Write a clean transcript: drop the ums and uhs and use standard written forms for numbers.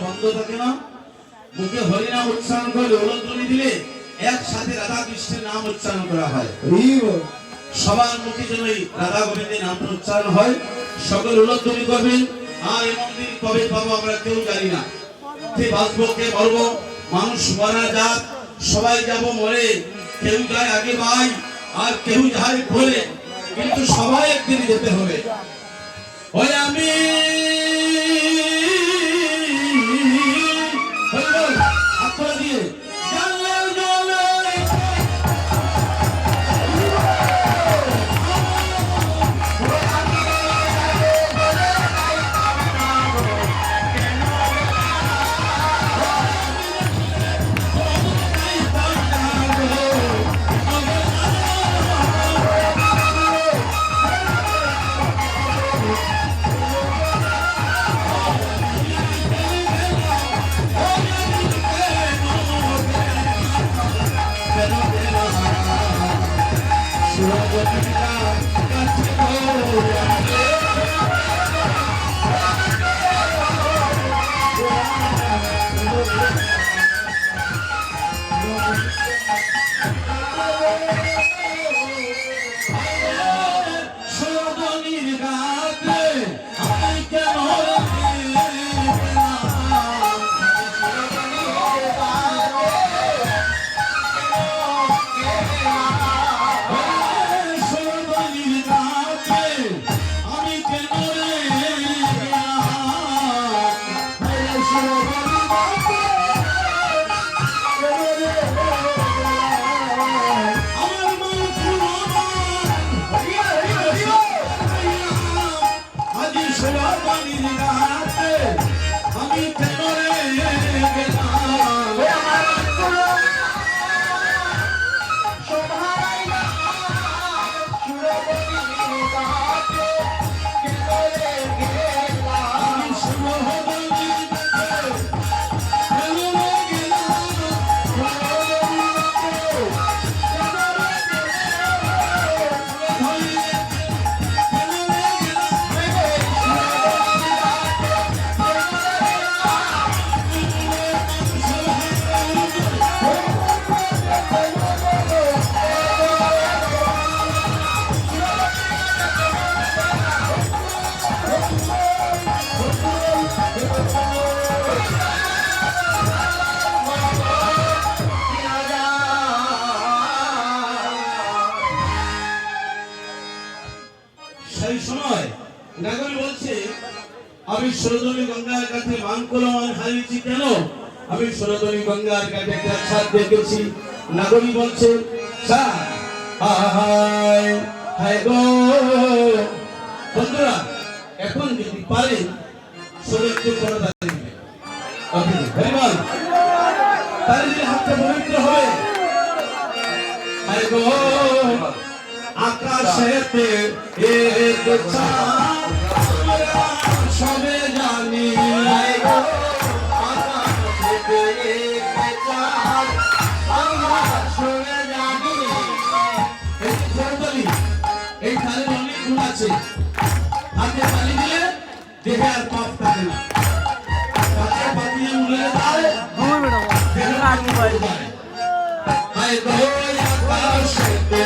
বন্ধ থাকে না, মুখে হরিনাম উচ্চারণ করে উলধ্বনি দিলে একসাথে রাধা কৃষ্ণের নাম উচ্চারণ করা হয়। সবার মুখে যেন এই রাধা গোবিন্দের নামটা উচ্চারণ হয়। সকল উলধ্বনি করবেন। আর এই মন্দির কবে পাবো আমরা কেউ জানি না, কে বাঁচবো কে মরবো, মানুষ মারা যাক, সবাই যাব মরে, কেউ যায় আগে ভাই আর কেউ যায় পরে, কিন্তু সবাই একদিন যেতে হবে। ওই আমি আমি সরোদনী গঙ্গার কাছে মানকলমান হারিয়েছি কেন? আমি সরোদনী গঙ্গার কাছে একটা ছাদ দেখেছি। নাগরী বলছে হায় হায় গো। বন্ধুরা এখন যদি পারেন শরীর একটু করে দাঁড়িয়ে তাহলে হাতটা পবিত্র হবে। হায় গো আকাশেতে এক চাঁদ সবে জানি, আকাশেতে এক চাঁদ আমরা সবে জানি। এই তালের অনেক গুণ আছে। হাতে তালি দিলে দেহে আর পাপ থাকে না। হাতে পাতিয়ে মুড়ে যায় দেহে আর পাপ থাকে না। হায় গো আকাশেতে